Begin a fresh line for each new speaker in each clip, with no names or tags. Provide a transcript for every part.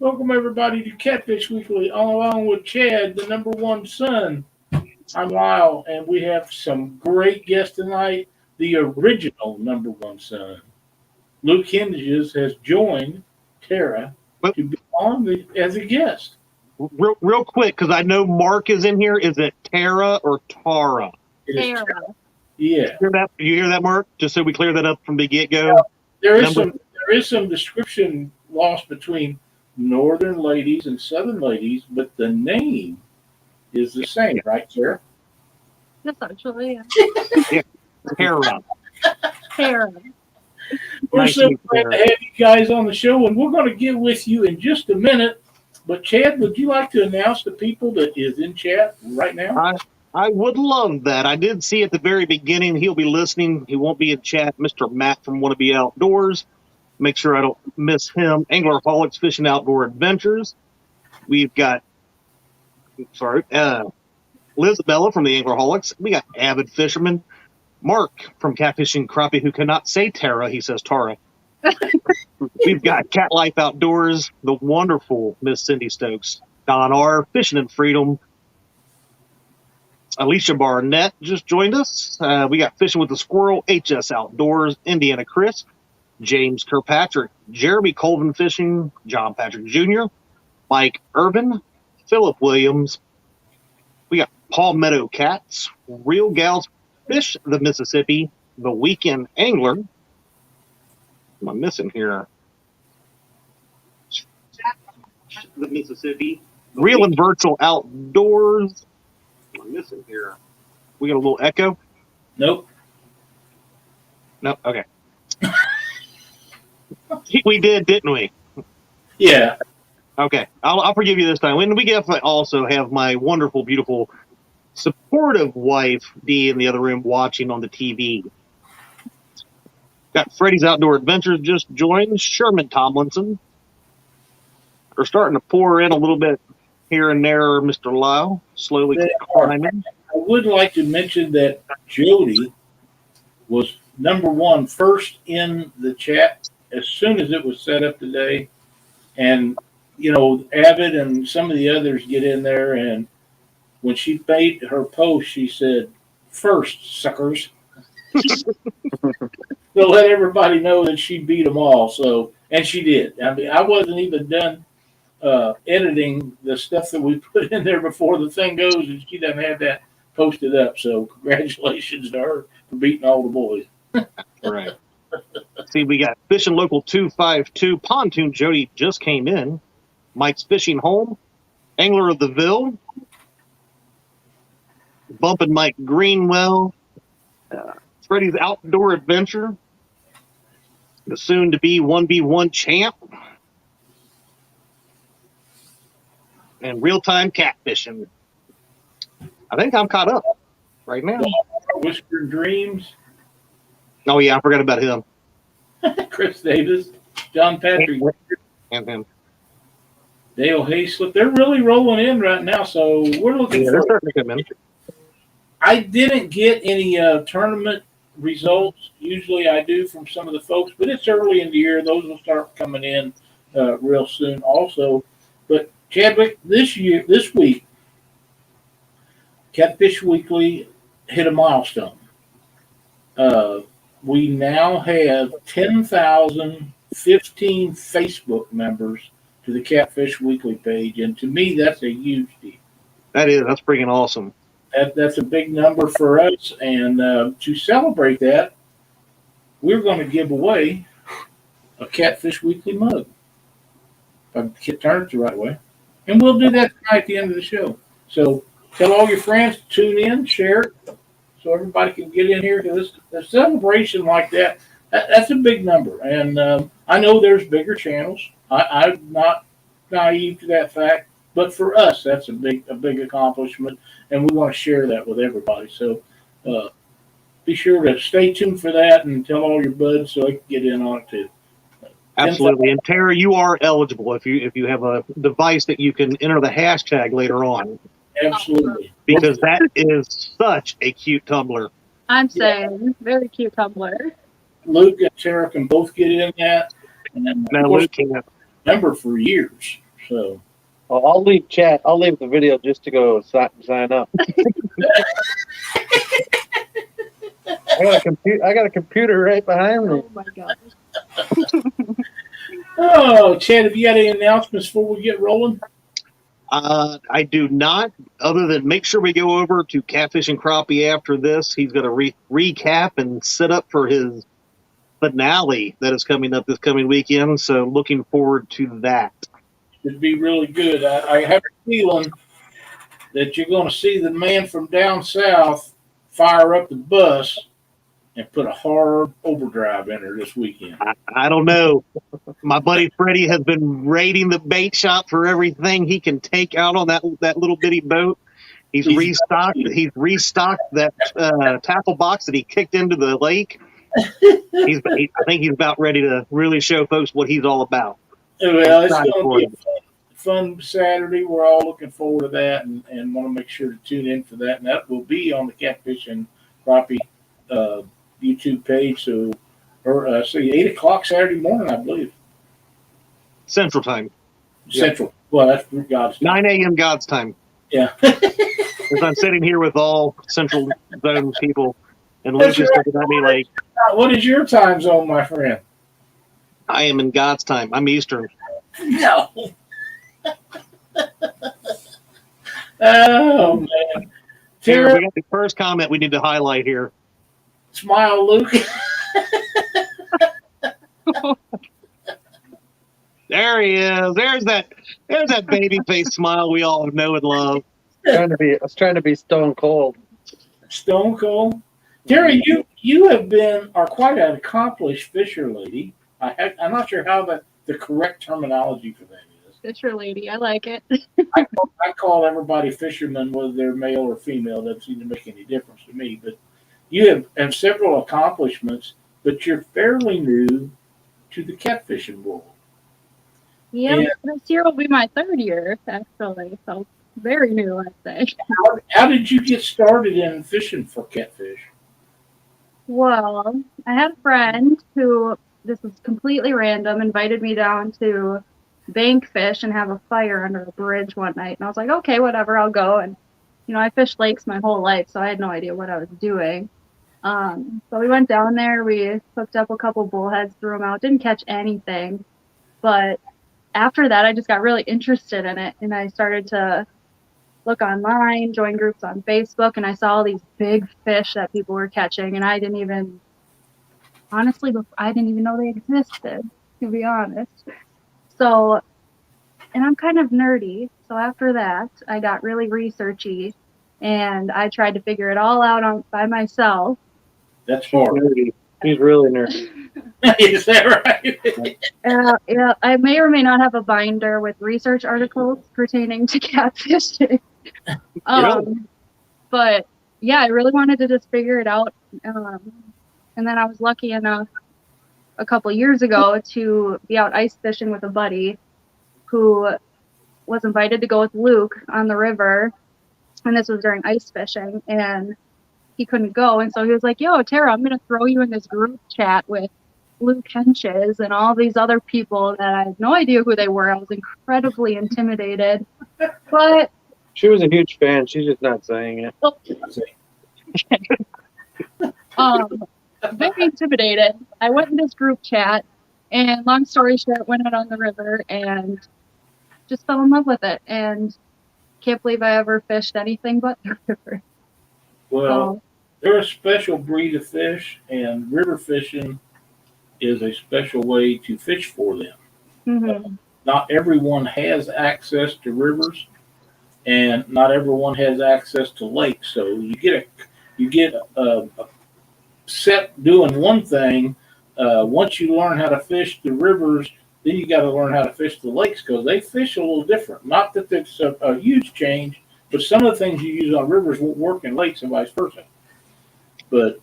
Welcome everybody to Catfish Weekly, along with Chad, the number one son. I'm Lyle, and we have some great guests tonight. The original number one son, Luke Hentges, has joined Tera
But
to be on as a guest.
real quick, because I know Mark is in here. Is it Tara or Tara?
It is
Tera.
Tera. Yeah,
You hear that, Mark? Just so we clear that up from the get
yeah.
go.
There is some description lost between northern ladies and southern ladies, but the name is the same, right, Tera?
Essentially,
Yeah, Tara.
Tera.
We're
Nice to
so
meet
glad
you,
to have you guys on the show, and we're going to get with you in just a minute. But Chad, would you like to announce the people that is in chat right now?
I would love that. I did see at the very beginning he'll be listening. He won't be in chat. Mr. Matt from Wanna Be Outdoors. Make sure I don't miss him. Anglerholics Fishing Outdoor Adventures. We've got, Lizabella from the Anglerholics. We got Avid Fisherman. Mark from Catfishing Crappie, who cannot say Tara. He says Tara. We've got Cat Life Outdoors, the wonderful Miss Cindy Stokes, Don R, Fishing and Freedom. Alicia Barnett just joined us. We got Fishing with the Squirrel, HS Outdoors, Indiana Chris, James Kirkpatrick, Jeremy Colvin Fishing, John Patrick Jr., Mike Irvin, Philip Williams. We got Palmetto Cats, Real Gals Fish the Mississippi, The Weekend Angler. What am I missing here? The Mississippi, Real and Virtual Outdoors. What am I missing here? We got a little echo.
Nope.
No, okay. We did, didn't we?
Yeah.
Okay, I'll forgive you this time. And we definitely also have my wonderful, beautiful, supportive wife, Dee, in the other room watching on the TV. Got Freddy's Outdoor Adventures just joined. Sherman Tomlinson. We're starting to pour in a little bit here and there, Mr. Lyle. Slowly climbing.
I would like to mention that Jody was number one first in the chat as soon as it was set up today. And, Avid and some of the others get in there, and when she made her post, she said, "First, suckers." To let everybody know that she beat them all. So, and she did. I mean, I wasn't even done editing the stuff that we put in there before the thing goes, and she doesn't have that posted up. So, congratulations to her for beating all the boys.
All right. See, we got Fishing Local 252. Pontoon Jody just came in. Mike's Fishing Home. Angler of the Ville. Bumpin' Mike Greenwell. Freddy's Outdoor Adventure. The soon-to-be 1v1 champ. And real-time catfishing. I think I'm caught up right now.
Whisper Dreams.
Oh, yeah, I forgot about him.
Chris Davis. John Patrick.
And him.
Dale Hayslip. They're really rolling in right now, so we're looking
Yeah, they're
for.
starting to come in.
I didn't get any tournament results. Usually I do from some of the folks, but it's early in the year. Those will start coming in real soon also. But Chadwick, this week, Catfish Weekly hit a milestone. We now have 10,015 Facebook members to the Catfish Weekly page, and to me, that's a huge deal.
That's freaking awesome.
That's a big number for us, and to celebrate that, we're going to give away a Catfish Weekly mug. If I can turn it the right way. And we'll do that tonight at the end of the show. So tell all your friends to tune in, share it, so everybody can get in here. Because a celebration like that's a big number. And I know there's bigger channels. I'm not naive to that fact. But for us, that's a big accomplishment, and we want to share that with everybody. So be sure to stay tuned for that and tell all your buds so they can get in on it too.
Absolutely. And Tara, you are eligible if you have a device that you can enter the hashtag later on.
Absolutely.
Because that is such a cute tumbler.
I'm saying, very cute tumbler.
Luke and Tara can both get in that. And then,
Now,
of course,
Luke can't.
member for years. So
Well, I'll leave chat. I'll leave the video just to go sign up. I got a computer right behind me.
Oh my gosh.
oh, Chad, have you got any announcements before we get rolling?
I do not, other than make sure we go over to Catfish and Crappie after this. He's going to recap and set up for his finale that is coming up this coming weekend. So looking forward to that.
It'd be really good. I have a feeling that you're going to see the man from down south fire up the bus and put a hard overdrive in her this weekend.
I don't know. My buddy Freddie has been raiding the bait shop for everything he can take out on that little bitty boat. He's restocked that tackle box that he kicked into the lake. I think he's about ready to really show folks what he's all about.
Well, it's going to be a fun Saturday. We're all looking forward to that and want to make sure to tune in for that. And that will be on the Catfish and Crappie YouTube page. So, 8 o'clock Saturday morning, I believe.
Central Time.
Central. Well, that's God's time.
9 a.m. God's time.
Yeah.
As I'm sitting here with all Central Zone people, and Luke is looking at me like,
what is your time zone, my friend?
I am in God's time. I'm Eastern.
No. Oh, man.
Tara, we got the first comment we need to highlight here.
Smile, Luke.
There he is. There's that baby face smile we all know and love.
I was trying to be stone cold.
Stone cold. Terry, you are quite an accomplished fisher lady. I'm not sure how the correct terminology for that is.
Fisher lady, I like it.
I call everybody fisherman, whether they're male or female. Doesn't seem to make any difference to me. But you have several accomplishments, but you're fairly new to the catfishing world.
Yeah, this year will be my 3rd year, actually. So very new, I'd say.
How did you get started in fishing for catfish?
Well, I had a friend who, this was completely random, invited me down to bank fish and have a fire under a bridge one night. And I was like, okay, whatever, I'll go. And, I fished lakes my whole life, so I had no idea what I was doing. So we went down there, we hooked up a couple bullheads, threw them out, didn't catch anything. But after that, I just got really interested in it. And I started to look online, join groups on Facebook, and I saw all these big fish that people were catching. And I didn't even know they existed, to be honest. So, and I'm kind of nerdy. So after that, I got really researchy and I tried to figure it all out by myself.
That's hard.
He's really nerdy.
Is that right?
Yeah, I may or may not have a binder with research articles pertaining to catfishing. But yeah, I really wanted to just figure it out. And then I was lucky enough a couple years ago to be out ice fishing with a buddy who was invited to go with Luke on the river. And this was during ice fishing, and he couldn't go. And so he was like, yo, Tara, I'm going to throw you in this group chat with Luke Hentges and all these other people that I had no idea who they were. I was incredibly intimidated. But
she was a huge fan. She's just not saying it.
Very intimidated. I went in this group chat, and long story short, went out on the river and just fell in love with it. And can't believe I ever fished anything but the river.
Well, they're a special breed of fish, and river fishing is a special way to fish for them.
Mm-hmm.
Not everyone has access to rivers, and not everyone has access to lakes. So you get a set doing one thing. Once you learn how to fish the rivers, then you got to learn how to fish the lakes because they fish a little different. Not that it's a huge change, but some of the things you use on rivers won't work in lakes and vice versa. But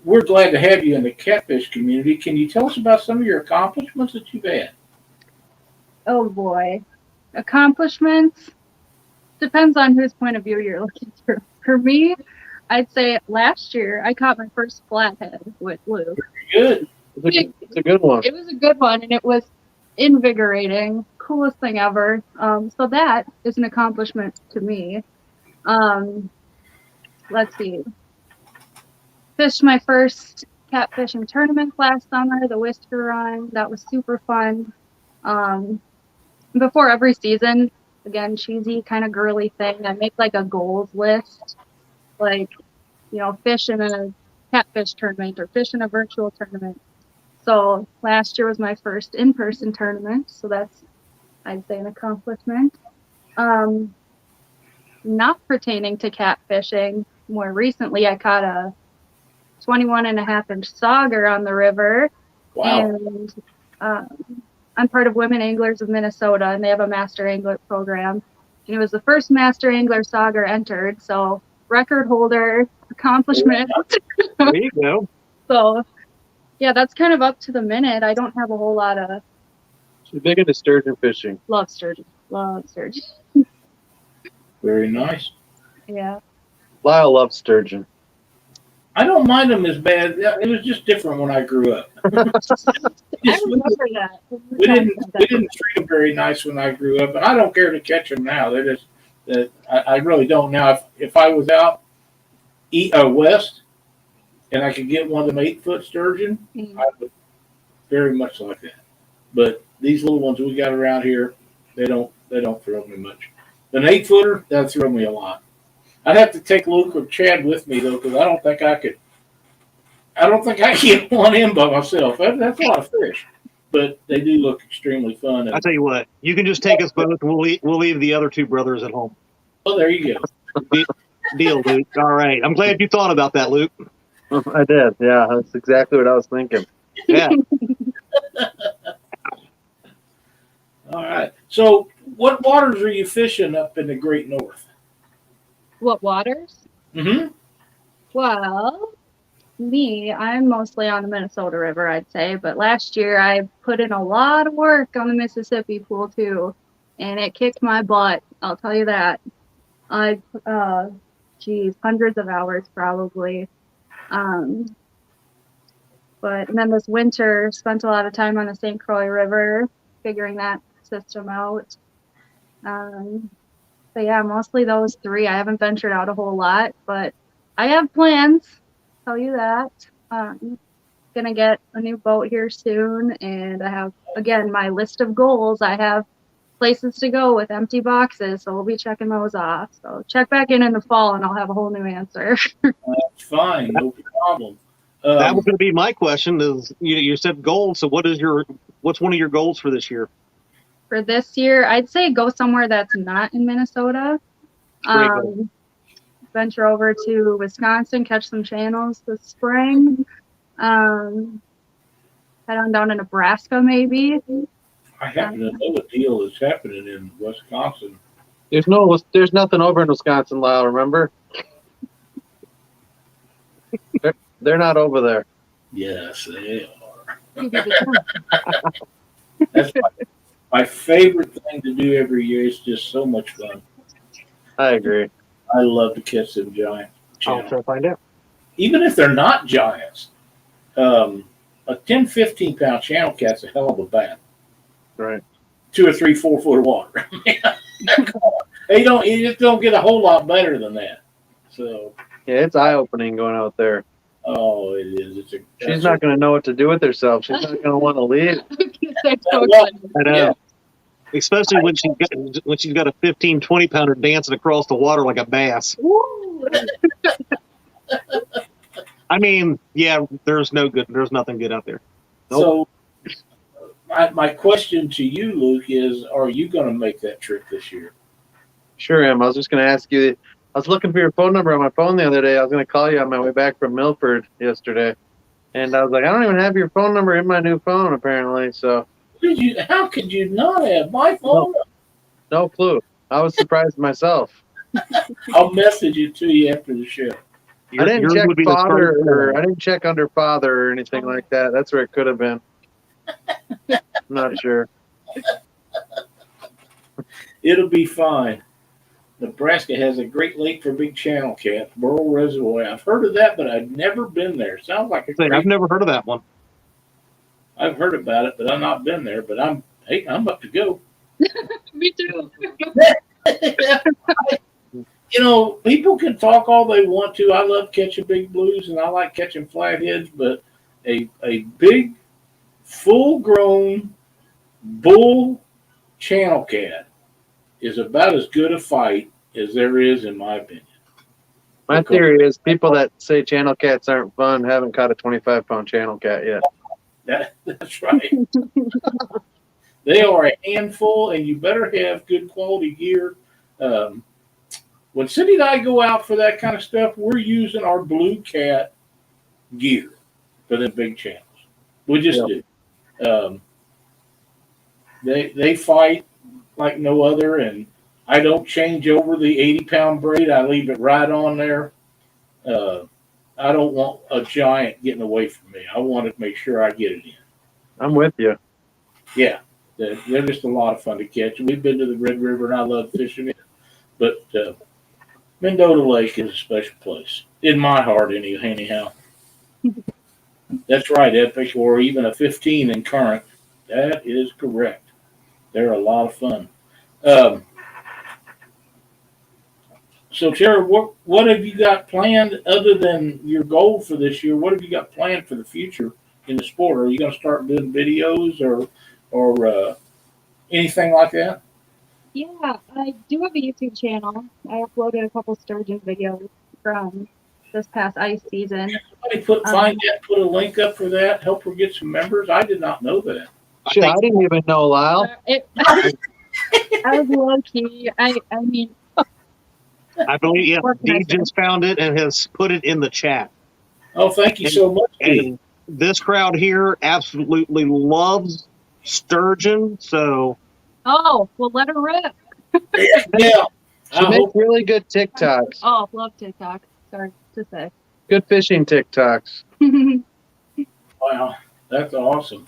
we're glad to have you in the catfish community. Can you tell us about some of your accomplishments that you've had?
Oh boy. Accomplishments? Depends on whose point of view you're looking through. For me, I'd say last year I caught my first flathead with Luke.
Good.
It's a good one.
It was a good one, and it was invigorating. coolest thing ever. So that is an accomplishment to me. Let's see. Fished my first catfishing tournament last summer, the Whisker Run. That was super fun. Before every season, again, cheesy, kind of girly thing, I make like a goals list. Like, fish in a catfish tournament or fish in a virtual tournament. So last year was my first in-person tournament. So that's, I'd say, an accomplishment. Not pertaining to catfishing, more recently I caught a 21.5-inch sauger on the river.
Wow.
And I'm part of Women Anglers of Minnesota, and they have a master angler program. And it was the first master angler sauger entered, so record holder, accomplishment.
There you go.
So, yeah, that's kind of up to the minute. I don't have a whole lot of...
She's big into sturgeon fishing.
Love sturgeon. Love sturgeon.
Very nice.
Yeah.
Lyle loves sturgeon.
I don't mind them as bad. It was just different when I grew up.
I remember that.
We didn't treat them very nice when I grew up, and I don't care to catch them now. I really don't now. If I was out west and I could get one of them 8-foot sturgeon, I would very much like that. But these little ones we got around here, they don't thrill me much. An 8-footer, that'd thrill me a lot. I'd have to take Luke or Chad with me though, because I don't think I could get one in by myself. That's a lot of fish, but they do look extremely fun.
I'll tell you what, you can just take us both, and we'll leave the other two brothers at home.
Oh, there you go.
Deal, Luke. All right. I'm glad you thought about that, Luke.
I did. Yeah, that's exactly what I was thinking.
Yeah.
All right. So, what waters are you fishing up in the Great North?
What waters?
Mm-hmm.
Well, I'm mostly on the Minnesota River, I'd say. But last year, I put in a lot of work on the Mississippi pool, too. And it kicked my butt. I'll tell you that. Hundreds of hours probably. And then this winter, spent a lot of time on the St. Croix River, figuring that system out. But yeah, mostly those three. I haven't ventured out a whole lot, but I have plans. Tell you that. Gonna get a new boat here soon, and I have, again, my list of goals. I have places to go with empty boxes, so we'll be checking those off. So check back in the fall, and I'll have a whole new answer.
That's fine, no problem.
That was going to be my question. Is you said goals? So what's one of your goals for this year?
For this year, I'd say go somewhere that's not in Minnesota. Venture over to Wisconsin, catch some channels this spring. Head on down to Nebraska, maybe.
I happen to know a deal that's happening in Wisconsin.
There's nothing over in Wisconsin, Lyle, remember? They're not over there.
Yes, they are. That's my favorite thing to do every year. It's just so much fun.
I agree.
I love to catch them giant
I'll
channel.
try to find out.
Even if they're not giants, a 10, 15 pound channel cat's a hell of a bat.
Right.
2 or 3, 4 foot of water. You just don't get a whole lot better than that. So
Yeah, it's eye-opening going out there.
oh, it is.
She's not going to know what to do with herself. She's not going to want to leave.
I know. Yeah. Especially when she's got a 15, 20 pounder dancing across the water like a bass. I mean, yeah, there's nothing good out there. Nope.
So my question to you, Luke, is are you going to make that trip this year?
Sure am. I was just going to ask you. I was looking for your phone number on my phone the other day. I was going to call you on my way back from Milford yesterday. And I was like, I don't even have your phone number in my new phone, apparently. So
How could you not have my phone number?
No clue. I was surprised myself.
I'll message it to you after the show.
I didn't check I didn't check under father or anything like that. That's where it could have been. I'm not sure.
It'll be fine. Nebraska has a great lake for big channel cats, Burl Reservoir. I've heard of that, but I've never been there. Sounds like
I've never heard of that one.
I've heard about it, but I've not been there. But I'm up to go. You know, people can talk all they want to. I love catching big blues and I like catching flatheads, but a big, full grown bull channel cat is about as good a fight as there is, in my opinion.
My theory is people that say channel cats aren't fun haven't caught a 25-pound channel cat yet.
That's right. They are a handful, and you better have good quality gear. When Cindy and I go out for that kind of stuff, we're using our Blue Cat gear for the big channels. We just do. They fight like no other, and I don't change over the 80-pound braid. I leave it right on there. I don't want a giant getting away from me. I want to make sure I get it in.
I'm with you.
Yeah, they're just a lot of fun to catch. We've been to the Red River, and I love fishing it. But Mendota Lake is a special place in my heart, anyhow. That's right, Epic, or even a 15 in current. That is correct. They're a lot of fun. So, Tara, what have you got planned other than your goal for this year? What have you got planned for the future in the sport? Are you going to start doing videos or anything like that?
Yeah, I do have a YouTube channel. I uploaded a couple sturgeon videos from this past ice season.
Somebody put a link up for that. Help her get some members. I did not know that.
Shit, I didn't even know, Lyle.
I was low key. I mean,
I believe, yeah, Dee just found it and has put it in the chat.
Oh, thank you so much, Dee.
And this crowd here absolutely loves sturgeon, so.
oh, well, let her rip.
Yeah.
She makes really good TikToks.
Oh, love TikTok. Sorry to say.
Good fishing TikToks.
Wow, that's awesome.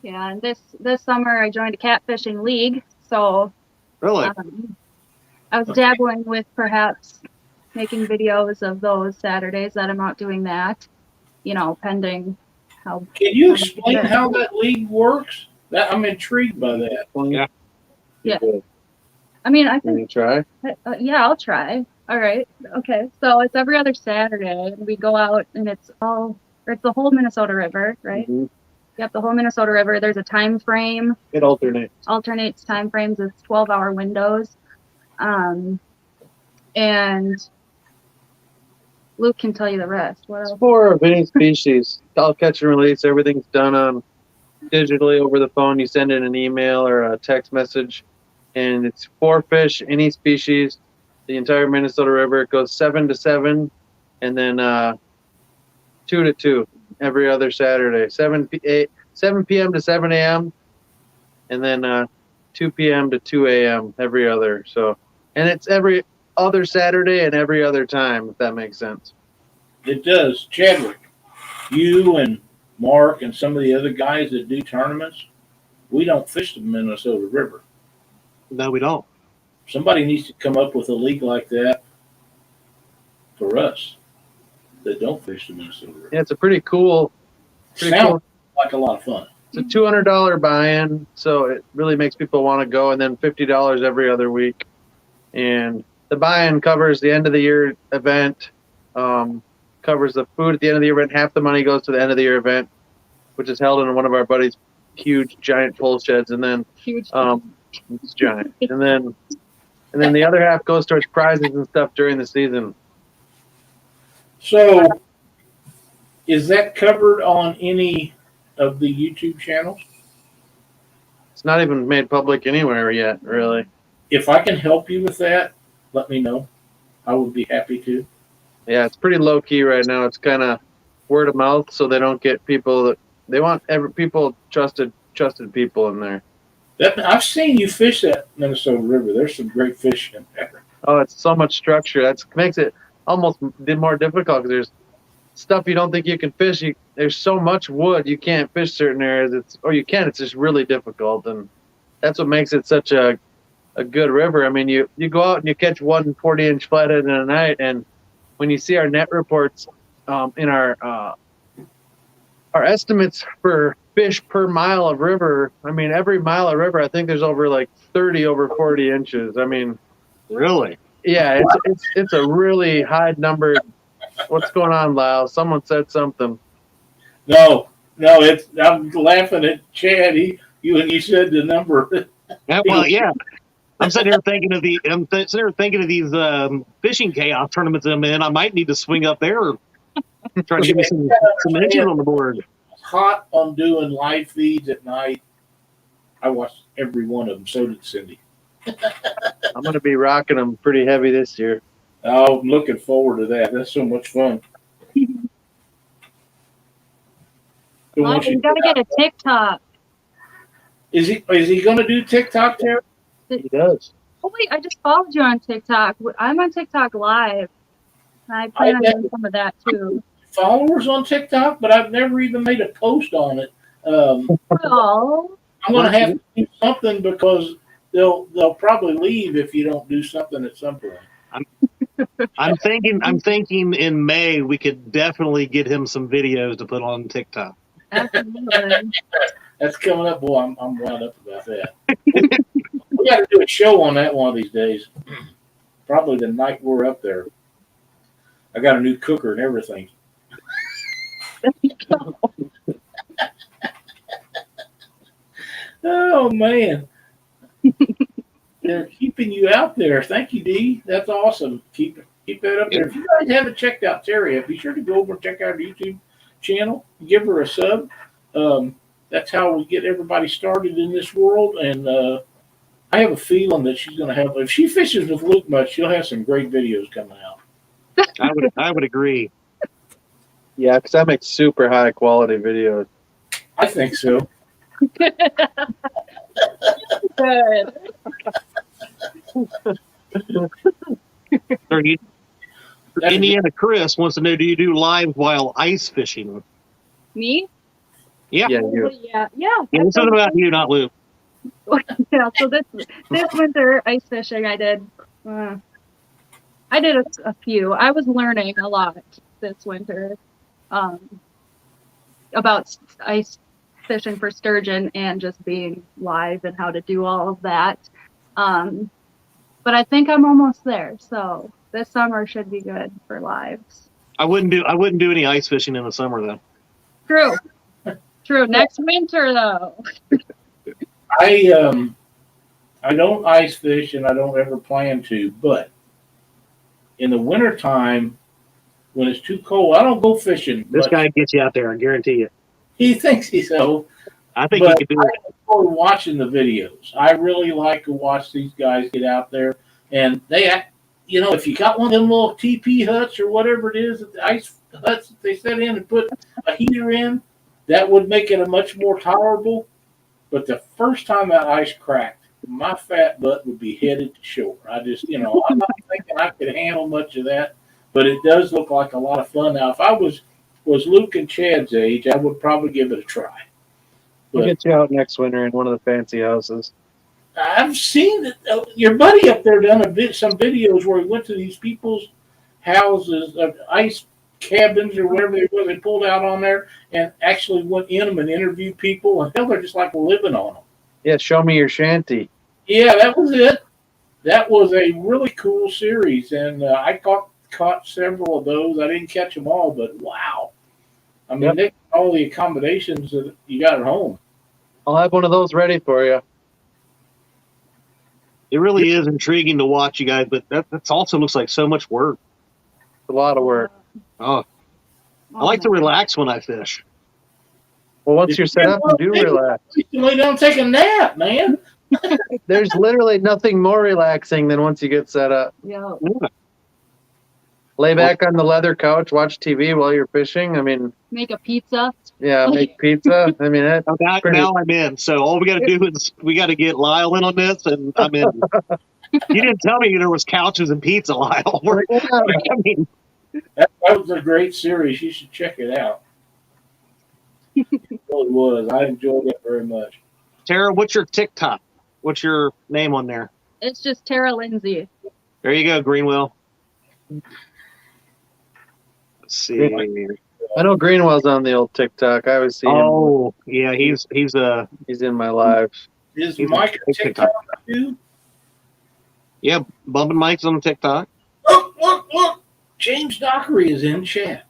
Yeah, and this summer I joined a catfishing league, so
Really?
I was dabbling with perhaps making videos of those Saturdays that I'm out doing that, pending how.
Can you explain how that league works? I'm intrigued by that.
Yeah.
Yeah. I mean, I
Can
think.
you try?
Yeah, I'll try. All right. Okay. So it's every other Saturday, and we go out, and it's the whole Minnesota River, right?
Mm-hmm.
Yep, the whole Minnesota River. There's a time frame.
It
Alternates time frames. It's 12-hour windows. And Luke can tell you the rest. What else?
Spore of any species. All catch and release. Everything's done on digitally over the phone. You send in an email or a text message, and it's 4 fish, any species, the entire Minnesota River. It goes 7 to 7, and then 2 to 2 every other Saturday. 7 p.m. to 7 a.m., and then 2 p.m. to 2 a.m. every other. So, and it's every other Saturday and every other time, if that makes sense.
It does. Chadwick, you and Mark and some of the other guys that do tournaments, we don't fish the Minnesota River.
No, we don't.
Somebody needs to come up with a league like that for us that don't fish the Minnesota River.
Yeah, it's a pretty cool.
Sounds like a lot of fun.
It's a $200 buy-in, so it really makes people want to go, and then $50 every other week. And the buy-in covers the end of the year event, covers the food at the end of the year event. Half the money goes to the end of the year event, which is held in one of our buddies' huge giant pole sheds, and then it's giant. And then the other half goes towards prizes and stuff during the season.
So, is that covered on any of the YouTube channels?
It's not even made public anywhere yet, really.
If I can help you with that, let me know. I would be happy to.
Yeah, it's pretty low key right now. It's kind of word of mouth, so they don't get people that they want. Trusted people in there.
I've seen you fish that Minnesota River. There's some great fish in there.
Oh, it's so much structure. That makes it almost more difficult because there's stuff you don't think you can fish. There's so much wood you can't fish certain areas. It's just really difficult, and that's what makes it such a good river. I mean, you go out and you catch 1 40-inch flathead in a night, and when you see our net reports in our estimates for fish per mile of river, I mean, every mile of river, I think there's over like 30 over 40 inches. I mean,
really?
Yeah, it's a really high number. What's going on, Lyle? Someone said something.
No, I'm laughing at Chad. You said the number.
Yeah, well, yeah. I'm sitting here thinking of these fishing chaos tournaments I'm in. I might need to swing up there, trying to get me some inches on the board.
Hot on doing live feeds at night. I watched every one of them. So did Cindy.
I'm going to be rocking them pretty heavy this year.
Oh, I'm looking forward to that. That's so much fun.
Oh, you gotta get a TikTok.
Is he going to do TikTok, Tara?
He does.
Oh wait, I just followed you on TikTok. I'm on TikTok live. I plan on doing some of that too.
Followers on TikTok, but I've never even made a post on it.
Oh.
I'm going to have to do something because they'll probably leave if you don't do something at some point.
I'm thinking in May we could definitely get him some videos to put on TikTok.
Absolutely.
That's coming up, boy. I'm wound up about that. We got to do a show on that one of these days. Probably the night we're up there. I got a new cooker and everything. Oh man, they're keeping you out there. Thank you, Dee. That's awesome. Keep that up there. If you guys haven't checked out Terry, be sure to go over and check out her YouTube channel. Give her a sub. That's how we get everybody started in this world. And I have a feeling that she's going to have. If she fishes with Luke much, she'll have some great videos coming out.
I would agree.
Yeah, because I make super high quality videos.
I think so.
Good.
Indiana Chris wants to know: do you do live while ice fishing?
Me?
Yeah.
Yeah, you.
Yeah.
This is about you, not Luke.
Yeah. So this winter ice fishing, I did a few. I was learning a lot this winter about ice fishing for sturgeon and just being live and how to do all of that. But I think I'm almost there. So this summer should be good for lives.
I wouldn't do any ice fishing in the summer though.
True. Next winter though.
I don't ice fish and I don't ever plan to, but in the wintertime when it's too cold, I don't go fishing.
This guy gets you out there, I guarantee you.
He thinks he's so.
I think he could do it.
I enjoy watching the videos. I really like to watch these guys get out there, and they, if you got one of them little TP huts or whatever it is, the ice huts that they set in and put a heater in, that would make it a much more tolerable. But the first time that ice cracked, my fat butt would be headed to shore. I just, I'm not thinking I could handle much of that, but it does look like a lot of fun. Now, if I was Luke and Chad's age, I would probably give it a try.
We'll get you out next winter in one of the fancy houses.
I've seen that your buddy up there done some videos where he went to these people's houses, ice cabins or whatever they were. They pulled out on there and actually went in them and interviewed people, and hell, they're just like living on them.
Yeah, show me your shanty.
Yeah, that was it. That was a really cool series, and I caught several of those. I didn't catch them all, but wow. I mean, they got all the accommodations that you got at home.
I'll have one of those ready for you.
It really is intriguing to watch you guys, but that also looks like so much work.
It's a lot of work.
Oh, I like to relax when I fish.
Well, once you're set up, you do relax.
You lay down and take a nap, man.
There's literally nothing more relaxing than once you get set up.
Yeah.
Lay back on the leather couch, watch TV while you're fishing. I mean,
Make a pizza.
yeah, make pizza. I mean, that's
Now I'm in. So all we got to do is we got to get Lyle in on this, and I'm in. You didn't tell me there was couches and pizza, Lyle. I mean,
That was a great series. You should check it out. It really was. I enjoyed it very much.
Tara, what's your TikTok? What's your name on there?
It's just Tera Lindsay.
There you go, Greenwell. Let's see.
I know Greenwell's on the old TikTok. I always see him.
Oh, yeah, he's
in my live.
Is Mike a TikTok too?
Yeah, bumping mics on TikTok.
Look! James Dockery is in chat.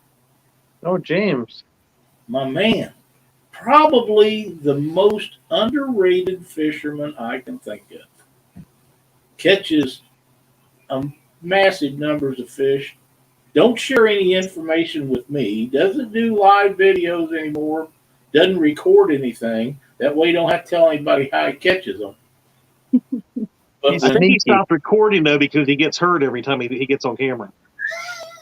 Oh, James.
My man. Probably the most underrated fisherman I can think of. Catches massive numbers of fish. Don't share any information with me. Doesn't do live videos anymore. Doesn't record anything. That way you don't have to tell anybody how he catches them. But
I think he
Sneaky.
stopped recording, though, because he gets hurt every time he gets on camera.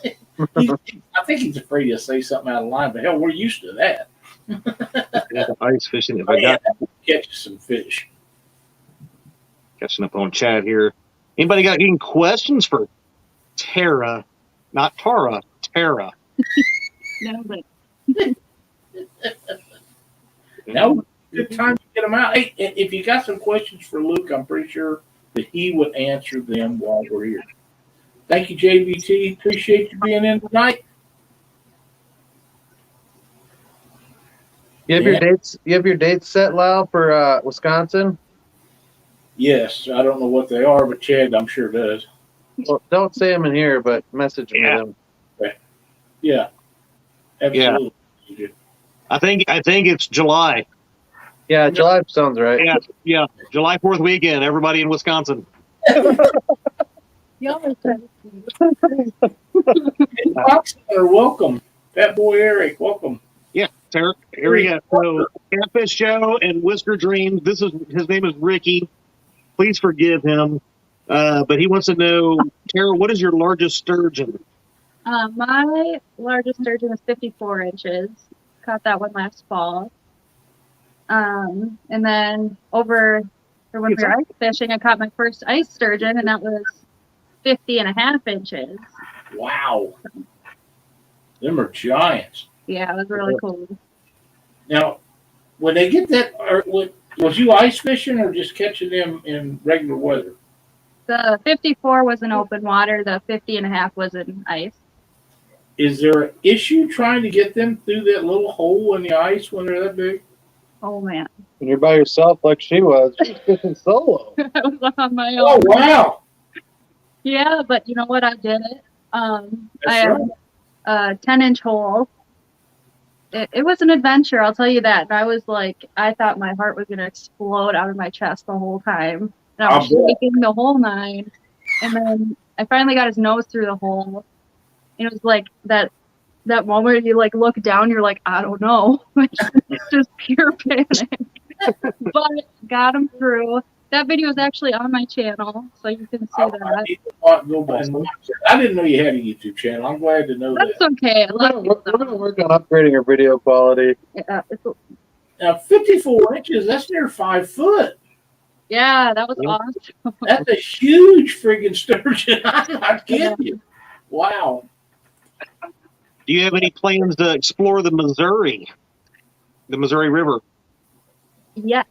I think he's afraid he'll say something out of line, but hell, we're used to that.
Yeah, the ice fishing. If
Oh,
I
yeah,
got
catch some fish.
catching up on chat here. Anybody got any questions for Tera? Not Tara, Tera.
No, but
Now, good time to get them out. Hey, if you got some questions for Luke, I'm pretty sure that he would answer them while we're here. Thank you, JVT. Appreciate you being in tonight.
You have your dates set, Lyle, for Wisconsin?
Yes, I don't know what they are, but Chad, I'm sure does.
Well, don't say them in here, but message me them.
Yeah, absolutely.
I think it's July.
Yeah, July sounds right.
Yeah, July 4th weekend. Everybody in Wisconsin.
you always try to
Fox Center, welcome. Fat Boy Eric, welcome.
Yeah, Tara. Here we go. So, Catfish Show and Whisker Dreams. His name is Ricky. Please forgive him. But he wants to know, Tara, what is your largest sturgeon?
my largest sturgeon is 54 inches. Caught that one last fall. And then when we were ice fishing, I caught my first ice sturgeon, and that was 50.5 inches.
Wow. Them are giants.
Yeah, it was really cool.
Now, when they get that, was you ice fishing or just catching them in regular weather?
The 54 was in open water. The 50.5 was in ice.
Is there an issue trying to get them through that little hole in the ice when they're that big?
Oh man,
When you're by yourself like she was fishing solo.
I was on my
Oh,
own.
wow.
Yeah, but you know what? I did it. I
That's
had
right.
a 10-inch hole. It was an adventure, I'll tell you that. And I was like, I thought my heart was gonna explode out of my chest the whole time. And I was
I'll bet.
shaking the whole nine. And then I finally got his nose through the hole. And it was like that moment where you like look down, you're like, I don't know. It's just pure panic. But got him through. That video is actually on my channel, so you can see
I
that.
need to go back and watch it. I didn't know you had a YouTube channel. I'm glad to know
That's
that.
okay.
We're gonna work on upgrading our video quality.
Now, 54 inches, that's near 5 foot.
Yeah, that was awesome.
That's a huge friggin' sturgeon. I'm not kidding you. Wow.
Do you have any plans to explore the Missouri River?
Yes.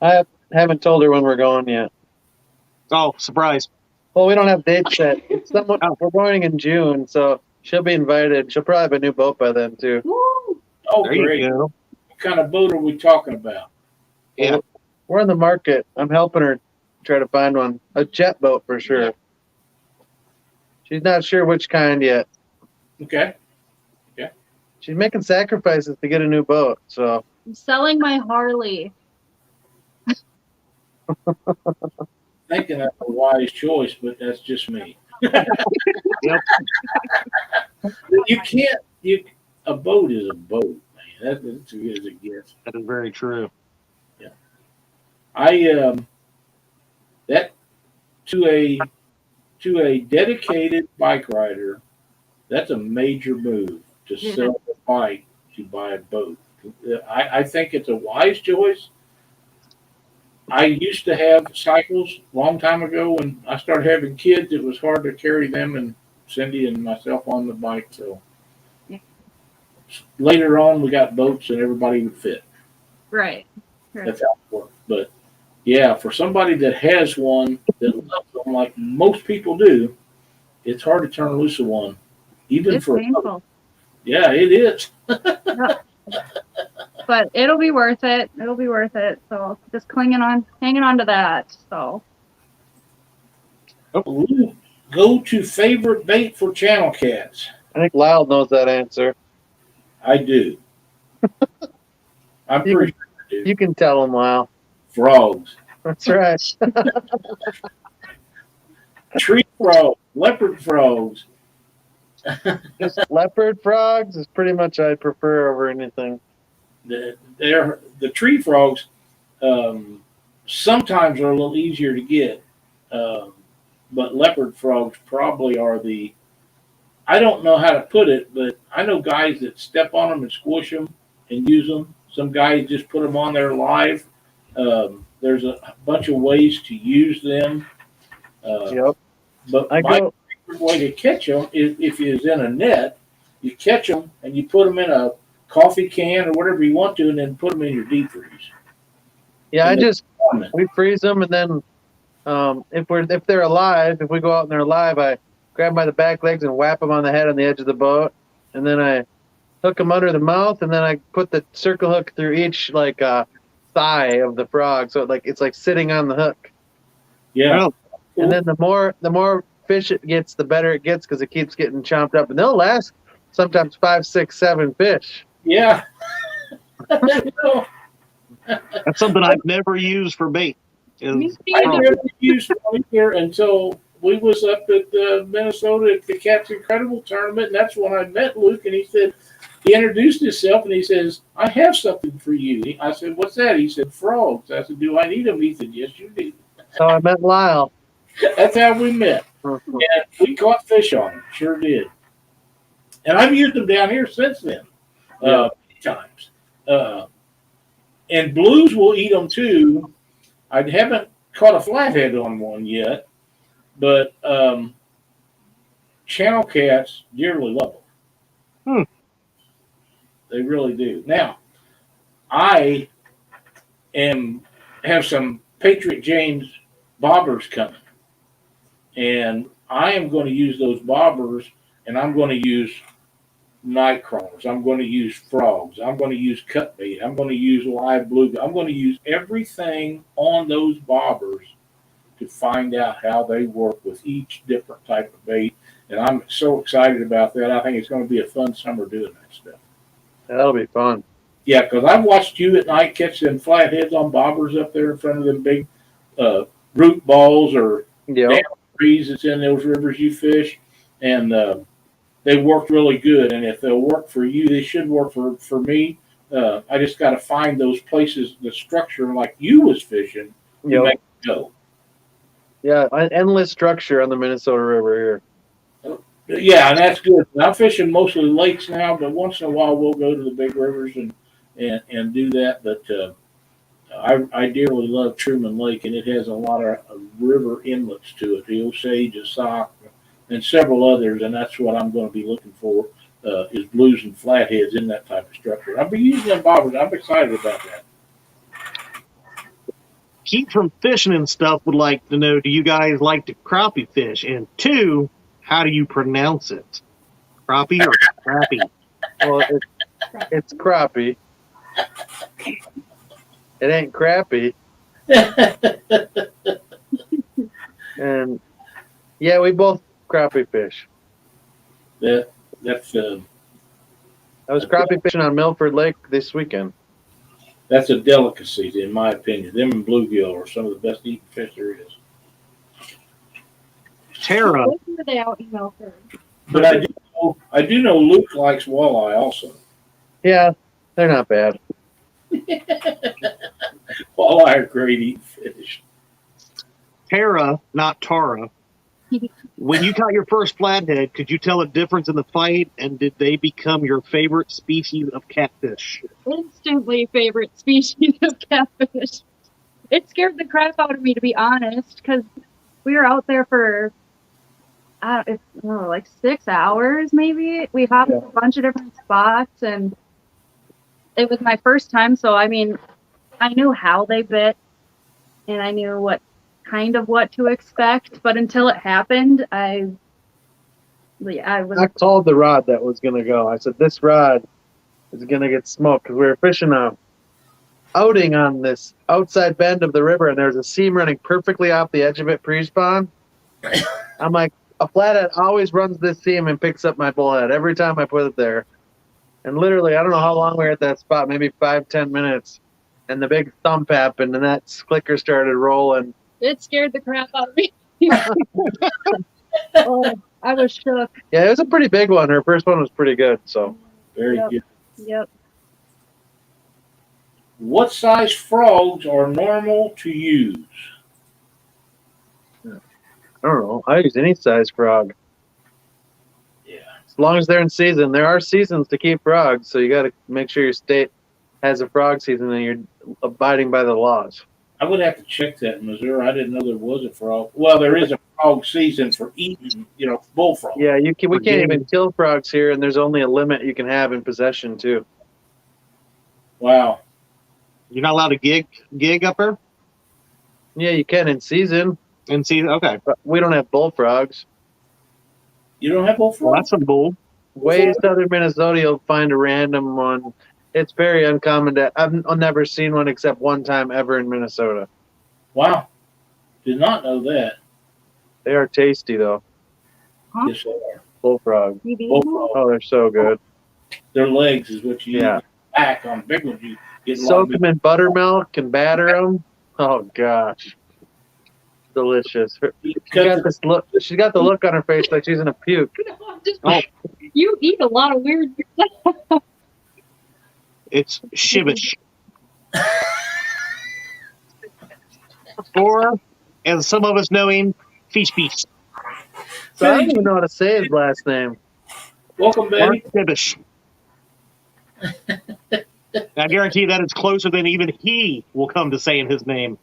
I haven't told her when we're going yet.
Oh, surprise.
Well, we don't have dates set. We're going in June, so she'll be invited. She'll probably have a new boat by then, too.
Woo. Oh,
There
great.
you go.
What kind of boat are we talking about?
Yeah.
We're in the market. I'm helping her try to find one. A jet boat for sure. She's not sure which kind yet.
Okay.
She's making sacrifices to get a new boat, so.
I'm selling my Harley.
Thinking that's a wise choice, but that's just me.
Yep.
You can't. A boat is a boat, man. That's as good as it gets.
That is very true.
That to a dedicated bike rider, that's a major move to sell the bike to buy a boat. I think it's a wise choice. I used to have cycles a long time ago. When I started having kids, it was hard to carry them and Cindy and myself on the bike. So later on, we got boats and everybody would fit.
Right.
That's how it worked. But yeah, for somebody that has one that loves them like most people do, it's hard to turn loose of one. Even
It's
for
painful.
yeah, it is.
But it'll be worth it. It'll be worth it. So just hanging on to that. So
Luke, go to favorite bait for channel cats.
I think Lyle knows that answer.
I do. I'm
You
pretty sure I do.
You can tell him, Lyle.
Frogs.
That's right.
Tree frogs. Leopard frogs.
Just leopard frogs is pretty much I prefer over anything.
The tree frogs sometimes are a little easier to get, but leopard frogs probably are the. I don't know how to put it, but I know guys that step on them and squish them and use them. Some guys just put them on there live. There's a bunch of ways to use them.
Yep.
But my favorite way to catch them is if it's in a net, you catch them and you put them in a coffee can or whatever you want to, and then put them in your deep freeze.
Yeah, we freeze them, and then if they're alive, if we go out and they're alive, I grab them by the back legs and whap them on the head on the edge of the boat, and then I hook them under the mouth, and then I put the circle hook through each thigh of the frog, so it's like sitting on the hook.
Yeah.
And then the more fish it gets, the better it gets because it keeps getting chomped up, and they'll last sometimes 5, 6, 7 fish.
Yeah.
That's something I've never used for bait.
I never used it here until we was up at Minnesota at the Cat's Incredible tournament, and that's when I met Luke, and he introduced himself, and he says, I have something for you. I said, what's that? He said, frogs. I said, do I need them? He said, yes, you do.
So I met Lyle.
That's how we met. And we caught fish on them. Sure did. And I've used them down here since then. Many times. And blues will eat them too. I haven't caught a flathead on one yet, but channel cats dearly love them. They really do. Now, I have some Patriot James bobbers coming, and I am going to use those bobbers, and I'm going to use night crawlers. I'm going to use frogs. I'm going to use cut bait. I'm going to use live bluegill. I'm going to use everything on those bobbers to find out how they work with each different type of bait. And I'm so excited about that. I think it's going to be a fun summer doing that stuff.
That'll be fun.
Yeah, because I've watched you at night catch them flatheads on bobbers up there in front of them big root balls or trees that's in those rivers you fish. And they worked really good, and if they'll work for you, they should work for me. I just got to find those places, the structure like you was fishing, to make it go.
Yeah, an endless structure on the Minnesota River
here. Yeah, and that's good. I'm fishing mostly lakes now, but once in a while we'll go to the big rivers and do that. But I dearly love Truman Lake, and it has a lot of river inlets to it. The Osage, the Sock, and several others, and that's what I'm going to be looking for is blues and flatheads in that type of structure. I'll be using them bobbers. I'm excited about that.
Keep from fishing and stuff would like to know, do you guys like to crappie fish? And 2, how do you pronounce it? Crappie or crappie?
Well, it's crappie. It ain't crappie. And yeah, we both crappie fish.
I
was crappie fishing on Milford Lake this weekend.
That's a delicacy, in my opinion. Them and bluegill are some of the best eating fish there is.
Tera.
They out in Milford.
But I do know Luke likes walleye also.
Yeah, they're not bad.
Walleye are great eating fish.
Tera, not Tara. When you caught your first flathead, could you tell a difference in the fight, and did they become your favorite species of catfish?
Instantly favorite species of catfish. It scared the crap out of me, to be honest, because we were out there for like 6 hours maybe. We hopped a bunch of different spots, and it was my first time, so I mean, I knew how they bit, and I knew what to expect, but until it happened, I
called the rod that was going to go. I said, this rod is going to get smoked, because we were fishing a outing on this outside bend of the river, and there's a seam running perfectly off the edge of it pre-spawn, I'm like, a flathead always runs this seam and picks up my bullhead every time I put it there. And literally, I don't know how long we were at that spot, maybe 5-10 minutes. And the big thump happened, and that clicker started rolling.
It scared the crap out of me. Oh, I was shook.
Yeah, it was a pretty big one. Her first one was pretty good. So
Very
Yep.
good.
Yep.
What size frogs are normal to use?
I don't know. I use any size frog.
Yeah.
As long as they're in season. There are seasons to keep frogs, so you got to make sure your state has a frog season and you're abiding by the laws.
I would have to check that in Missouri. I didn't know there was a frog. Well, there is a frog season for eating, bullfrog.
Yeah, we can't
game.
even kill frogs here, and there's only a limit you can have in possession too.
Wow.
You're not allowed to gig up there
Yeah, you can in season,
and see. Okay,
but we don't have bullfrogs.
You don't have bullfrog?
well, that's some bull.
Way southern Minnesota, you'll find a random one. It's very uncommon I've never seen one except one time ever in Minnesota.
Wow. Did not know that.
They are tasty though.
Huh?
Yes, they are.
Bullfrog.
You beat
Bullfrog.
Oh, they're so good.
Their legs is what you
Yeah.
pack on big ones. You get
Soak them in buttermilk and batter them. Oh gosh, delicious. She's got the look on her face like she's gonna puke.
Oh.
You eat a lot of weird stuff.
It's shivish. Or, as some of us know him, fish beast.
So I don't even know how to say his last name.
Welcome,
Mark
baby.
Shivish. I guarantee that it's closer than even he will come to saying his name.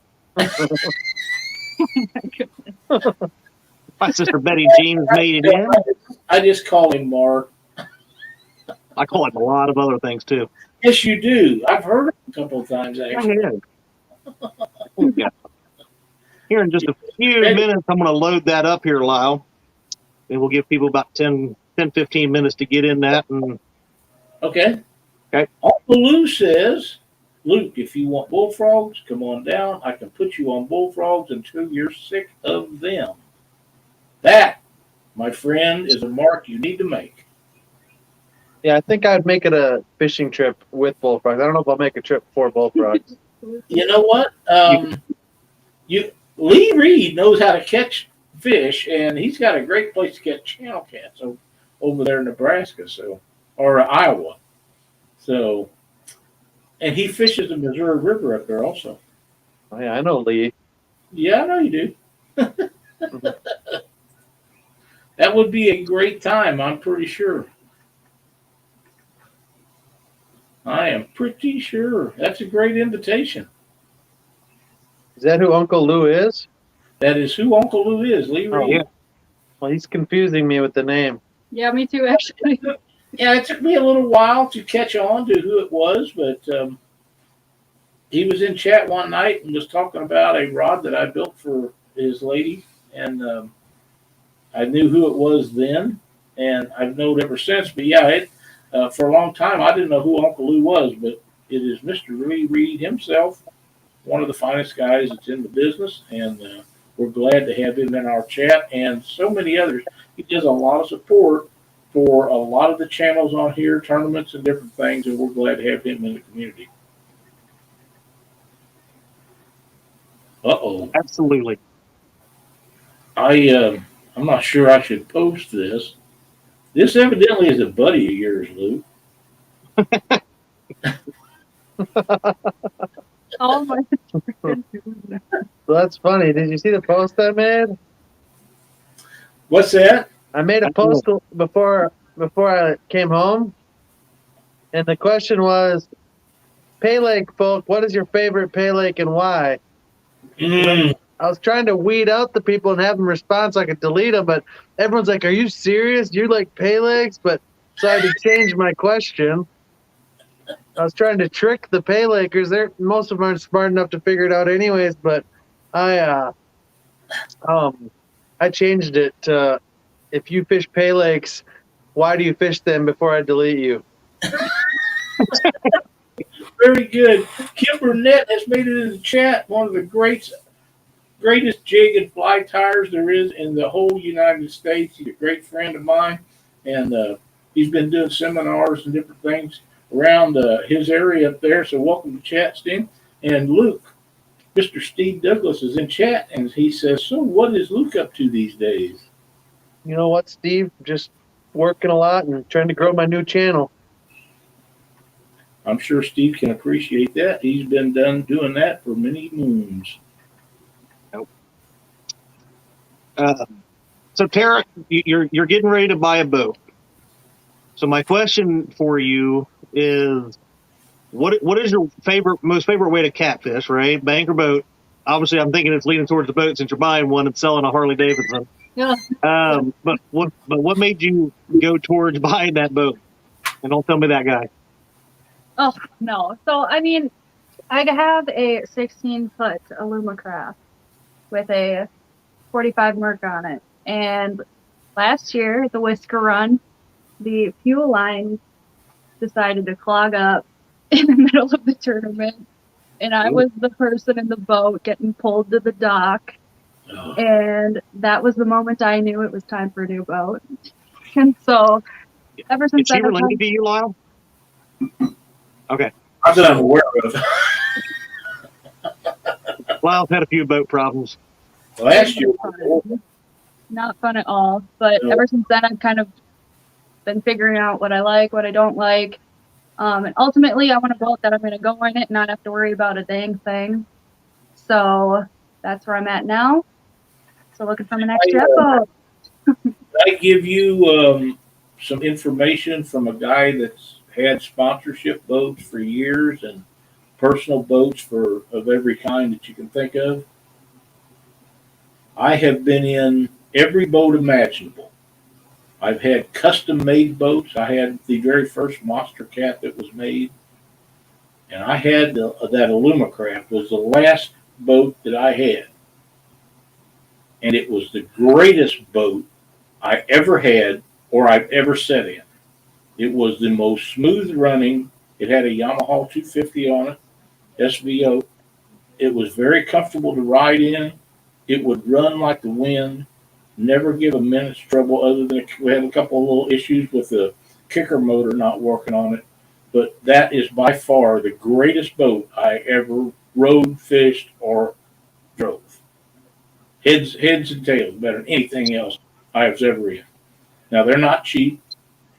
My sister Betty Jean has made it in.
I just call him Mark.
I call him a lot of other things too.
Yes, you do. I've heard it a couple of times, actually.
Yeah. Here in just a few minutes, I'm going to load that up here, Lyle. And we'll give people about 10, 15 minutes to get in that. And
Okay.
Okay.
Uncle Lou says, Luke, if you want bullfrogs, come on down. I can put you on bullfrogs until you're sick of them. That, my friend, is a mark you need to make.
Yeah, I think I'd make it a fishing trip with bullfrogs. I don't know if I'll make a trip for bullfrogs.
You know what? Lee Reed knows how to catch fish, and he's got a great place to catch channel cats over there in Nebraska, or Iowa. So, and he fishes the Missouri River up there also.
Oh, yeah, I know Lee.
Yeah, I know you do. That would be a great time, I'm pretty sure. I am pretty sure. That's a great invitation.
Is that who Uncle Lou is?
That is who Uncle Lou is, Lee Reed.
Oh, yeah.
Well, he's confusing me with the name.
Yeah, me too, actually.
Yeah, it took me a little while to catch on to who it was, but he was in chat one night and was talking about a rod that I built for his lady, and I knew who it was then, and I've known ever since. But yeah, for a long time I didn't know who Uncle Lou was, but it is Mr. Lee Reed himself, one of the finest guys that's in the business, and we're glad to have him in our chat, and so many others. He does a lot of support for a lot of the channels on here, tournaments and different things, and we're glad to have him in the community. Uh-oh.
Absolutely.
I'm not sure I should post this. This evidently is a buddy of yours, Luke.
Oh my.
So that's funny. Did you see the post I made?
What's that?
I made a post before I came home, and the question was, Pay Lake folk, what is your favorite Pay Lake and why? I was trying to weed out the people and have them respond so I could delete them, but everyone's like, "Are you serious? You like Pay Lakes?" But so I had to change my question. I was trying to trick the Pay Lakers. Most of them aren't smart enough to figure it out, anyways. But I changed it to, if you fish Pay Lakes, why do you fish them before I delete you?
Very good. Kim Burnett has made it in the chat. One of the greats greatest jig and fly tires there is in the whole United States. He's a great friend of mine, and he's been doing seminars and different things around his area up there. So welcome to chat, Steve. And Luke, Mr. Steve Douglas is in chat, and he says, so what is Luke up to these days?
You know what, Steve? Just working a lot and trying to grow my new channel.
I'm sure Steve can appreciate that. He's been doing that for many moons.
So Tara, you're getting ready to buy a boat. So my question for you is, what is your most favorite way to catfish? Right, bank or boat? Obviously, I'm thinking it's leaning towards the boat since you're buying one and selling a Harley Davidson.
Yeah.
But what made you go towards buying that boat? And don't tell me that guy.
Oh, no. So, I mean, I have a 16-foot Alumacraft with a 45 Merc on it. And last year at the Whisker Run, the fuel line decided to clog up in the middle of the tournament. And I was the person in the boat getting pulled to the dock.
Oh.
And that was the moment I knew it was time for a new boat. And so, ever since
Is she
then,
related to you, Lyle? Okay.
Not that I'm aware of.
Lyle's had a few boat problems.
Last year,
not fun at all. But
No.
ever since then, I've kind of been figuring out what I like, what I don't like. And ultimately, I want a boat that I'm going to go in it and not have to worry about a dang thing. So that's where I'm at now. So looking for my next jet boat.
I give you some information from a guy that's had sponsorship boats for years and personal boats of every kind that you can think of. I have been in every boat imaginable. I've had custom-made boats. I had the very first Monster Cat that was made, and I had that Alumacraft was the last boat that I had, and it was the greatest boat I ever had or I've ever sat in. It was the most smooth running. It had a Yamaha 250 on it, SVO. It was very comfortable to ride in. It would run like the wind, never give a minute's trouble other than we had a couple of little issues with the kicker motor not working on it. But that is by far the greatest boat I ever rode, fished, or drove. Heads and tails better than anything else I was ever in. Now, they're not cheap.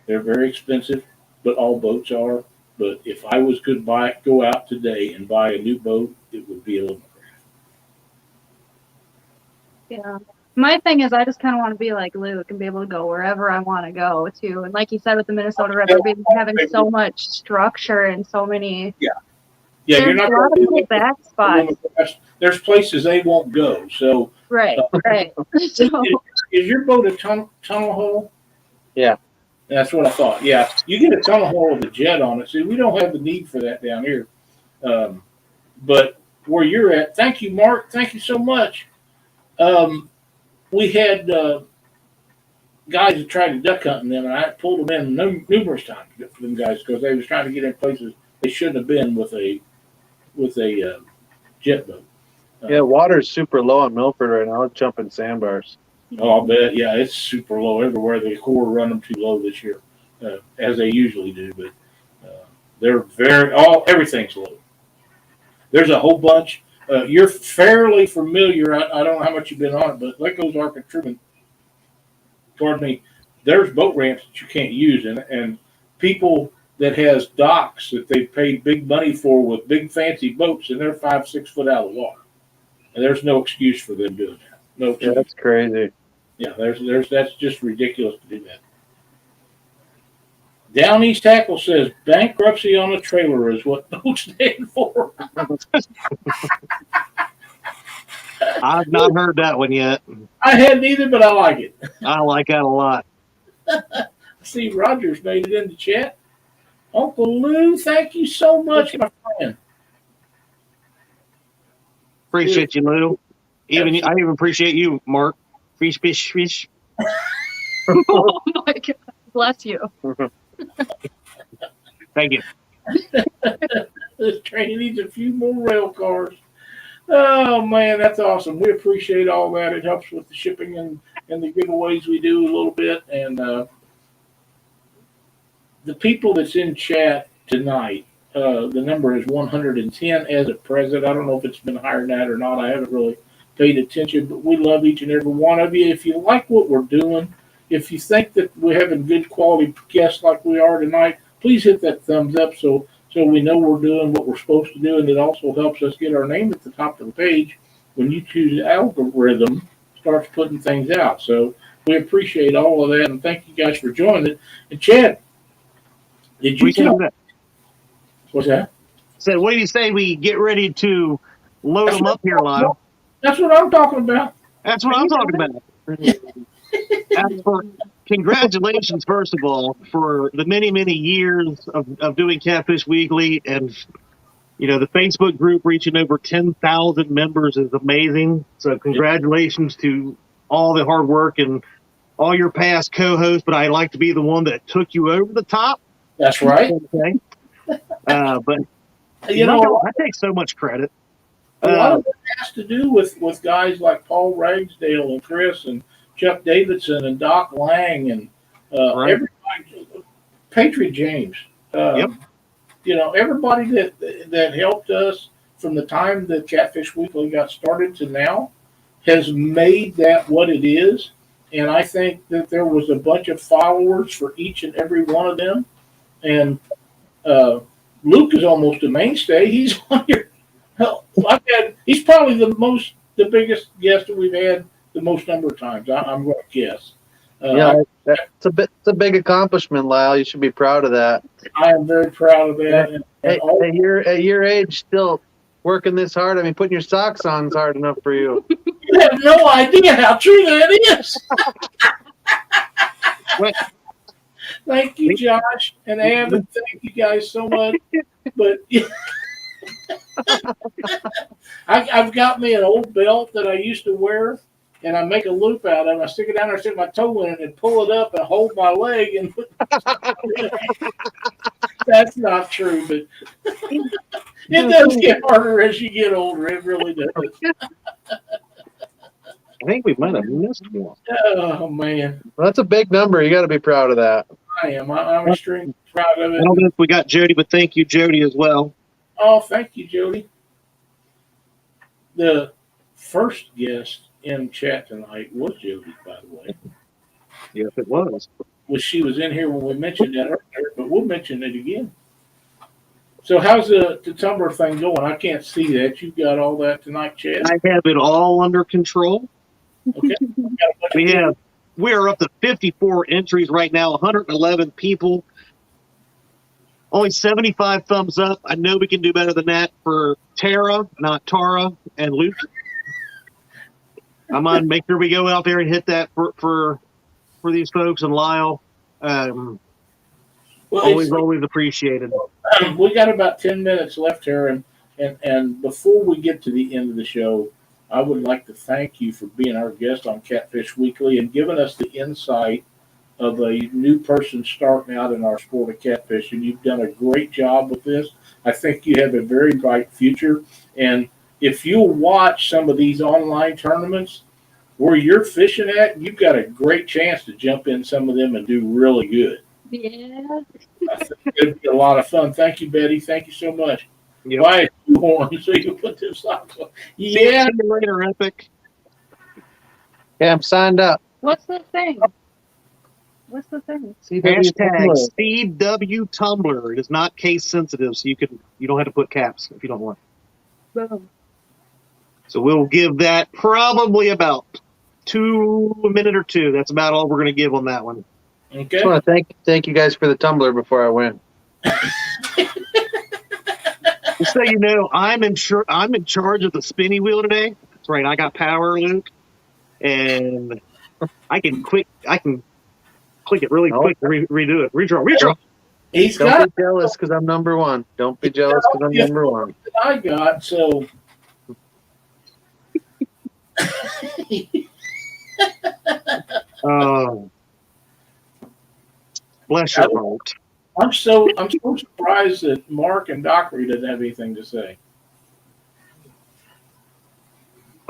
They're very expensive, but all boats are. But if I could go out today and buy a new boat, it would be a Alumacraft.
Yeah. My thing is, I just kind of want to be like Luke and be able to go wherever I want to go to. And like you said, with the Minnesota River having so much structure and so many.
Yeah, you're not
a lot
going
of cool back spots.
There's places they won't go. So
Right. So,
is your boat a tunnel hole?
Yeah.
That's what I thought. Yeah, you get a tunnel hole with a jet on it. See, we don't have the need for that down here. But where you're at, thank you, Mark. Thank you so much. We had guys that tried to duck hunt them, and I pulled them in numerous times for them guys because they was trying to get in places they shouldn't have been with a jet boat.
Yeah, water's super low on Milford right now. It's jumping sandbars.
Oh, I'll bet. Yeah, it's super low everywhere. The Corps run them too low this year, as they usually do. But they're everything's low. There's a whole bunch. You're fairly familiar. I don't know how much you've been on it, but Lake Ozark and Truman, there's boat ramps that you can't use, and people that has docks that they paid big money for with big fancy boats, and they're 5-6 foot out of the water, and there's no excuse for them doing that. No,
Yeah, that's crazy.
Yeah, that's just ridiculous to do that. Down East Tackle says bankruptcy on a trailer is what boats stand for.
I've not heard that one yet.
I hadn't either, but I like it.
I like that a lot.
See, Rogers made it in the chat. Uncle Lou, thank you so much, my friend.
Appreciate you, Lou. I even appreciate you, Mark. Fish.
oh my God, bless you.
Thank you.
This train needs a few more rail cars. Oh man, that's awesome. We appreciate all that. It helps with the shipping and the giveaways we do a little bit. And the people that's in chat tonight, the number is 110 as at present. I don't know if it's been higher than that or not. I haven't really paid attention, but we love each and every one of you. If you like what we're doing, if you think that we're having good quality guests like we are tonight, please hit that thumbs up so we know we're doing what we're supposed to do, and it also helps us get our name at the top of the page when YouTube algorithm starts putting things out. So we appreciate all of that, and thank you guys for joining it. And Chad, did you tell
that?
What's that?
So what do you say we get ready to load them up here, Lyle?
That's what I'm talking about.
That's what I'm talking about. Congratulations, first of all, for the many, many years of doing Catfish Weekly, and the Facebook group reaching over 10,000 members is amazing. So congratulations to all the hard work and all your past co-hosts, but I like to be the one that took you over the top.
That's right.
Okay. But I take so much credit.
A lot of it has to do with guys like Paul Ragsdale and Chris and Chuck Davidson and Doc Lang and everybody, Patriot James. Everybody that helped us from the time that Catfish Weekly got started to now has made that what it is. And I think that there was a bunch of followers for each and every one of them. And Luke is almost a mainstay. He's on your. He's probably the biggest guest that we've had the most number of times. I'm going to guess.
It's a big accomplishment, Lyle. You should be proud of that.
I am very proud of that.
At your age, still working this hard. I mean, putting your socks on is hard enough for you.
You have no idea how true that is. Thank you, Josh and Evan. Thank you guys so much. But I've got me an old belt that I used to wear, and I make a loop out of it. I stick it down there, stick my toe in it, and pull it up and hold my leg. And that's not true, but it does get harder as you get older. It really does.
I think we might have missed one.
Oh man,
well, that's a big number. You got to be proud of that.
I am. I'm extremely proud of it.
I don't know if we got Jody, but thank you, Jody, as well.
Oh, thank you, Jody. The first guest in chat tonight was Jody, by the way.
Yes, it was.
She was in here when we mentioned that earlier, but we'll mention it again. So how's the tumbler thing going? I can't see that. You've got all that tonight, Chad?
I have it all under control.
Okay.
We are up to 54 entries right now, 111 people. Only 75 thumbs up. I know we can do better than that for Tara, not Tara, and Luke. I'm on. Make sure we go out there and hit that for these folks, and Lyle. Always appreciated.
We got about 10 minutes left here, and before we get to the end of the show, I would like to thank you for being our guest on Catfish Weekly and giving us the insight of a new person starting out in our sport of catfish. And you've done a great job with this. I think you have a very bright future. And if you'll watch some of these online tournaments where you're fishing at, you've got a great chance to jump in some of them and do really good.
Yeah.
I think it'll be a lot of fun. Thank you, Betty. Thank you so much.
Yep.
Buy a horn so you can put them socks on. Yeah.
See you later, Epic.
Yeah, I'm signed up.
What's the thing?
Hashtag CW Tumblr. It is not case sensitive, so you don't have to put caps if you don't want.
Boom.
So we'll give that probably about a minute or two. That's about all we're going to give on that one.
Okay.
I just want to thank you guys for the tumbler before I win.
Just so you know, I'm in charge of the spinny wheel today. That's right. I got power, Luke, and I can click it really quick to redo it. Redraw.
Don't be jealous because I'm number one. Don't be jealous because I'm number one.
I got so.
Bless your heart.
I'm so surprised that Mark and Dockery doesn't have anything to say.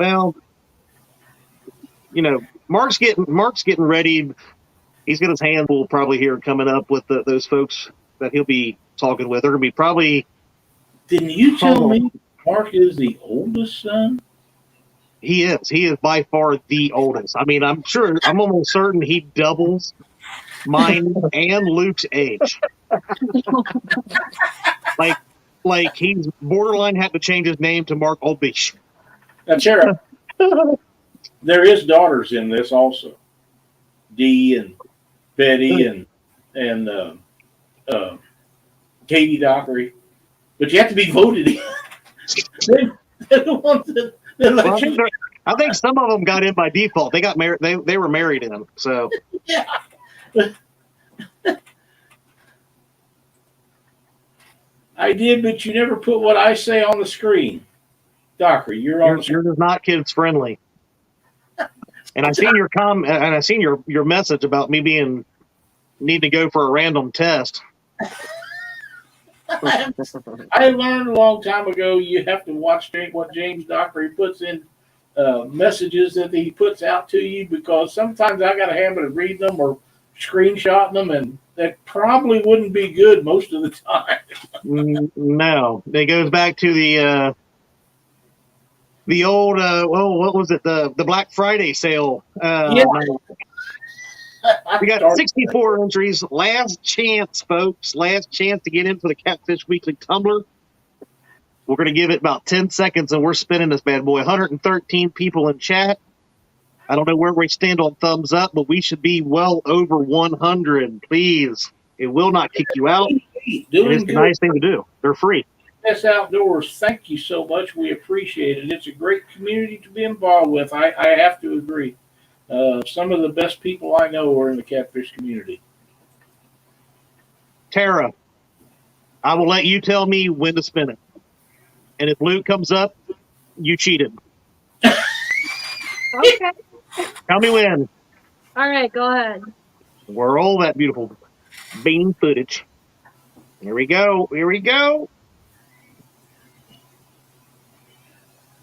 Well, Mark's getting ready. He's got his hand full probably here coming up with those folks that he'll be talking with. They're going to be probably.
Didn't you tell me Mark is the oldest son?
He is. He is by far the oldest. I mean, I'm almost certain he doubles mine and Luke's age. Like he's borderline had to change his name to Mark Oldbeach.
Now, Tara, there is daughters in this also. Dee and Betty and Katie Dockery. But you have to be voted in. They're the ones that
I think some of them got in by default. They got married. They were married in. So
yeah. I did, but you never put what I say on the screen. Dockery, you're
just not kids friendly. And I seen your message about me need to go for a random test.
I learned a long time ago you have to watch what James Dockery puts in messages that he puts out to you, because sometimes I got a habit of reading them or screenshotting them, and that probably wouldn't be good most of the time.
No, it goes back to the old what was it, the Black Friday sale?
Yeah.
We got 64 entries. Last chance, folks. Last chance to get into the Catfish Weekly Tumbler. We're going to give it about 10 seconds, and we're spinning this bad boy. 113 people in chat. I don't know where we stand on thumbs up, but we should be well over 100. Please. It will not kick you out. It's a nice thing to do. They're free.
Yes, Outdoors, thank you so much. We appreciate it. It's a great community to be involved with. I have to agree. Some of the best people I know are in the catfish community.
Tara, I will let you tell me when to spin it. And if Luke comes up, you cheated.
Okay.
Tell me when.
All right, go ahead.
Roll that beautiful bean footage. Here we go. Here we go.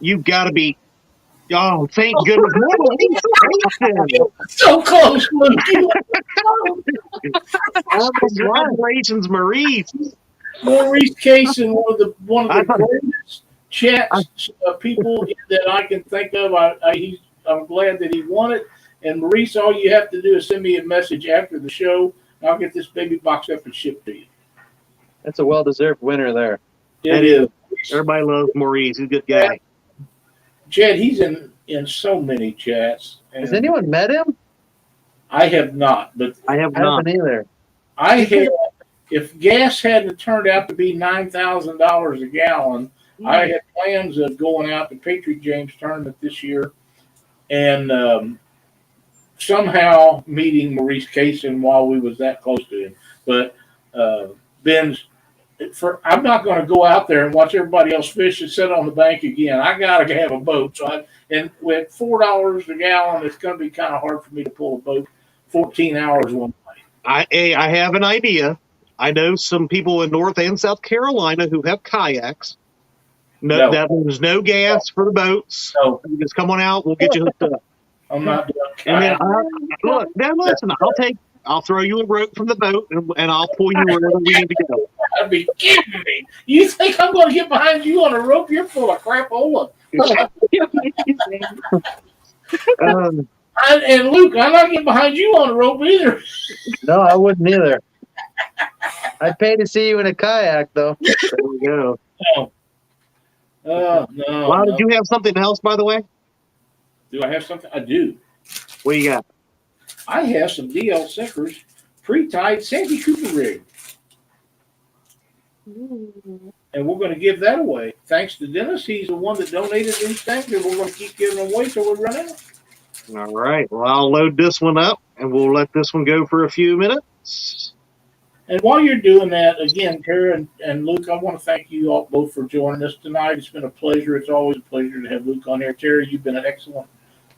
You've got to be. Oh, thank goodness.
So close, Luke.
Congratulations, Maurice.
Maurice Kaysen, one of the greatest chats people that I can think of. I'm glad that he won it. And Maurice, all you have to do is send me a message after the show, and I'll get this baby boxed up and shipped to you.
That's a well-deserved winner there.
It is.
Everybody loves Maurice. He's a good guy.
Chad, he's in so many chats.
Has anyone met him?
I have not, but
I haven't
either.
I had. If gas hadn't turned out to be $9,000 a gallon, I had plans of going out to Patriot James tournament this year, and somehow meeting Maurice Kaysen while we was that close to him. But Ben's. I'm not going to go out there and watch everybody else fish and sit on the bank again. I got to have a boat. And with $4 a gallon, it's going to be kind of hard for me to pull a boat 14 hours one way.
I have an idea. I know some people in North and South Carolina who have kayaks. No. That means no gas for the boats.
No.
You just come on out. We'll get you hooked up.
I'm not doing
kayak. Look, now listen. I'll throw you a rope from the boat, and I'll pull you wherever we need to go.
I'd be kidding me. You think I'm going to get behind you on a rope? You're full of crapola. And Luke, I'm not getting behind you on a rope either.
No, I wouldn't either. I'd pay to see you in a kayak, though.
There we go.
No.
Lyle, did you have something else, by the way?
Do I have something? I do.
What you got?
I have some DL Sinkers pre-tied Sandy Cooper rig. And we're going to give that away. Thanks to Dennis. He's the one that donated these things, and we're going to keep giving them away till we run out.
All right. Well, I'll load this one up, and we'll let this one go for a few minutes.
And while you're doing that, again, Tara and Luke, I want to thank you all both for joining us tonight. It's been a pleasure. It's always a pleasure to have Luke on here. Tara, you've been an excellent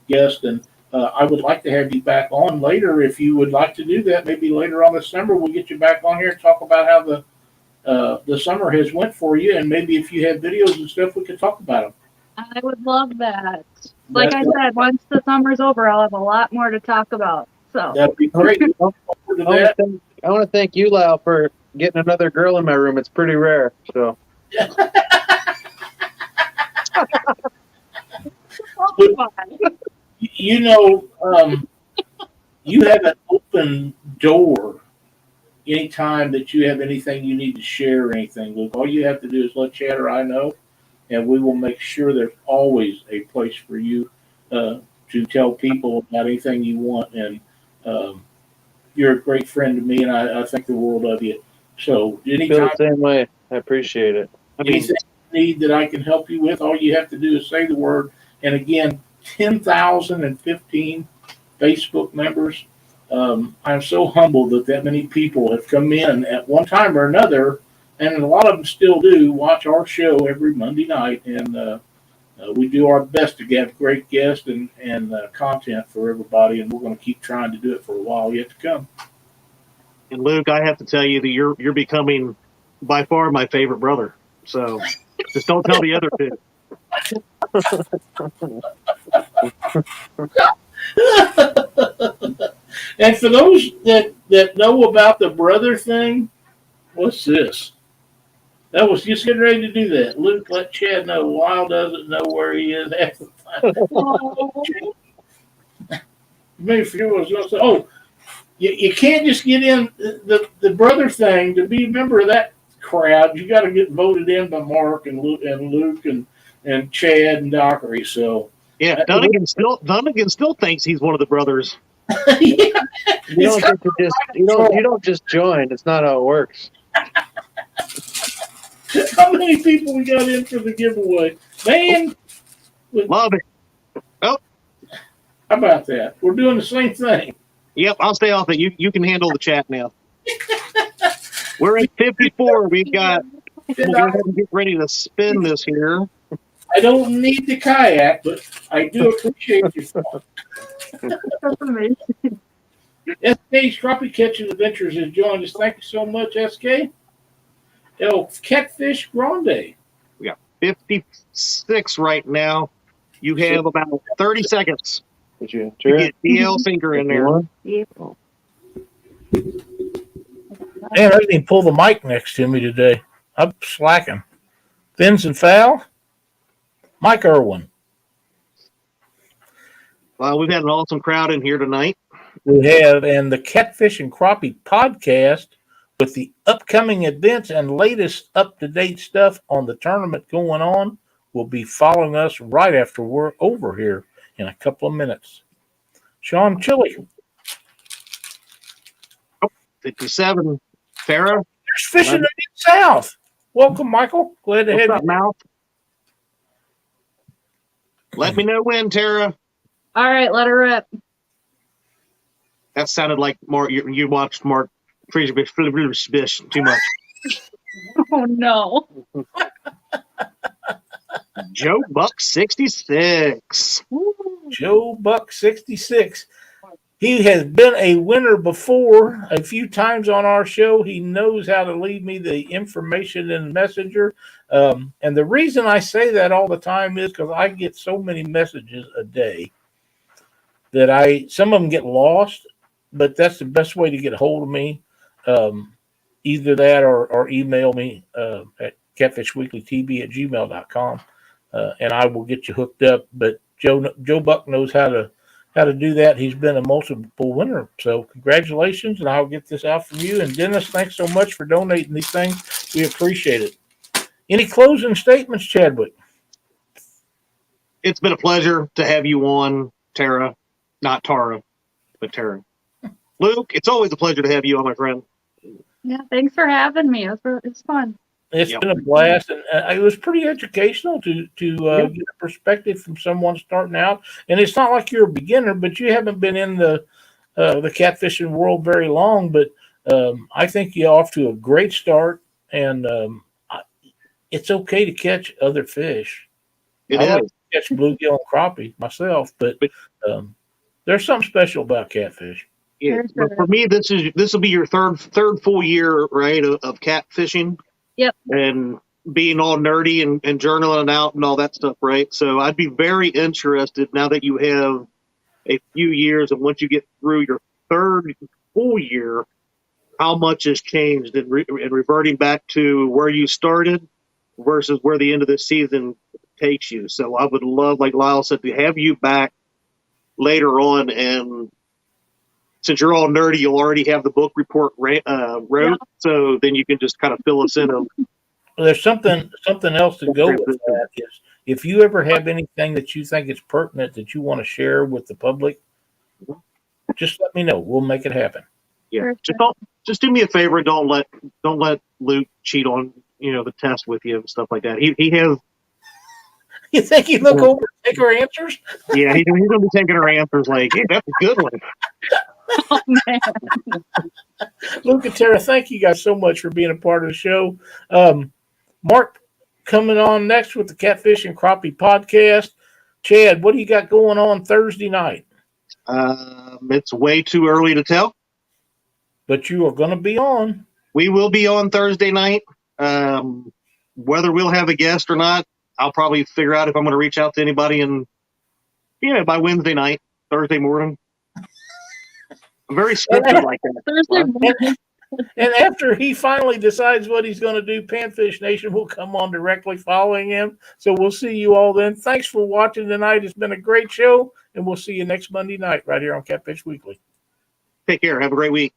guest, and I would like to have you back on later if you would like to do that. Maybe later on this summer we'll get you back on here and talk about how the summer has went for you, and maybe if you have videos and stuff, we could talk about them.
I would love that. Like I
That-
said, once the summer's over, I'll have a lot more to talk about. So
That'd be great. Look forward to that.
I want to thank you, Lyle, for getting another girl in my room. It's pretty rare. So
You know, you have an open door anytime that you have anything you need to share or anything. Look, all you have to do is let Chad or I know, and we will make sure there's always a place for you to tell people about anything you want. And um, you're a great friend to me, and I think the world of you. So
feel
anytime,
the same way. I appreciate it.
anything you need that I can help you with, all you have to do is say the word. And again, 10,015 Facebook members. I'm so humbled that many people have come in at one time or another, and a lot of them still do watch our show every Monday night. And we do our best to get great guests and content for everybody, and we're going to keep trying to do it for a while yet to come.
And Luke, I have to tell you that you're becoming by far my favorite brother. So just don't tell the other two.
And for those that know about the brother thing, what's this? That was just getting ready to do that. Luke, let Chad know. Lyle doesn't know where he is half the time. Maybe forget what I was going to say. Oh, you can't just get in the brother thing to be a member of that crowd. You got to get voted in by Mark and Luke and Chad and Dockery. So
Yeah, Dunnigan still thinks he's one of the brothers.
yeah,
You don't just join. It's not how it works.
how many people we got in for the giveaway, man?
Love it.
How about that? We're doing the same thing.
Yep, I'll stay off it. You can handle the chat now. We're at 54. We've got. We'll go ahead and get ready to spin this here.
I don't need the kayak, but I do appreciate your thought.
that's amazing.
SK's Crappie Catching Adventures has joined us. Thank you so much, SK. Catfish Grande.
We got 56 right now. You have about 30 seconds
Did you
to
enter
get
it?
DL Finger in there.
Man, I didn't even pull the mic next to me today. I'm slacking. Fins and Foul. Mike Irwin.
Well, we've had an awesome crowd in here tonight.
We have, and the Catfish and Crappie podcast with the upcoming events and latest up-to-date stuff on the tournament going on will be following us right after we're over here in a couple of minutes. Sean Chili.
57. Tara.
There's fishing in the south. Welcome, Michael. Glad to have
What's up,
you.
Mouth? Let me know when, Tara.
All right, let her rip.
That sounded like more. You watched Mark Fraser too much.
Oh no.
Joe Buck 66.
Joe Buck 66. He has been a winner before a few times on our show. He knows how to leave me the information in Messenger. And the reason I say that all the time is because I get so many messages a day that some of them get lost, but that's the best way to get a hold of me. Either that or email me at catfishweeklytb@gmail.com, and I will get you hooked up. But Joe Buck knows how to do that. He's been a multiple winner. So congratulations, and I'll get this out from you. And Dennis, thanks so much for donating these things. We appreciate it. Any closing statements, Chadwick?
It's been a pleasure to have you on, Tara. Not Tara, but Tara. Luke, it's always a pleasure to have you on, my friend.
Yeah, thanks for having me. It's fun.
It's been a blast, and it was pretty educational to get a perspective from someone starting out. And it's not like you're a beginner, but you haven't been in the catfishing world very long. But I think you're off to a great start, and it's okay to catch other fish. I like to catch bluegill and crappie myself, but there's something special about catfish.
Yeah, but for me, this will be your third full year, right, of catfishing.
Yep.
And being all nerdy and journaling out and all that stuff, right? So I'd be very interested now that you have a few years, and once you get through your third full year, how much has changed and reverting back to where you started versus where the end of the season takes you. So I would love, like Lyle said, to have you back later on, and since you're all nerdy, you'll already have the book report wrote, so then you can just kind of fill us in on.
Well, there's something else to go with that is if you ever have anything that you think is pertinent that you want to share with the public, just let me know. We'll make it happen.
Yeah, just do me a favor. Don't let Luke cheat on the test with you and stuff like that. He has.
You think he look over and take our answers?
Yeah, he's gonna be taking our answers like, hey, that's a good one.
Oh, man.
Luke and Tara, thank you guys so much for being a part of the show. Mark coming on next with the Catfish and Crappie podcast. Chad, what do you got going on Thursday night?
It's way too early to tell.
But you are going to be on.
We will be on Thursday night. Whether we'll have a guest or not, I'll probably figure out if I'm going to reach out to anybody by Wednesday night, Thursday morning. I'm very scripted like that.
Thursday morning.
And after he finally decides what he's going to do, Panfish Nation will come on directly following him. So we'll see you all then. Thanks for watching tonight. It's been a great show, and we'll see you next Monday night right here on Catfish Weekly.
Take care. Have a great week.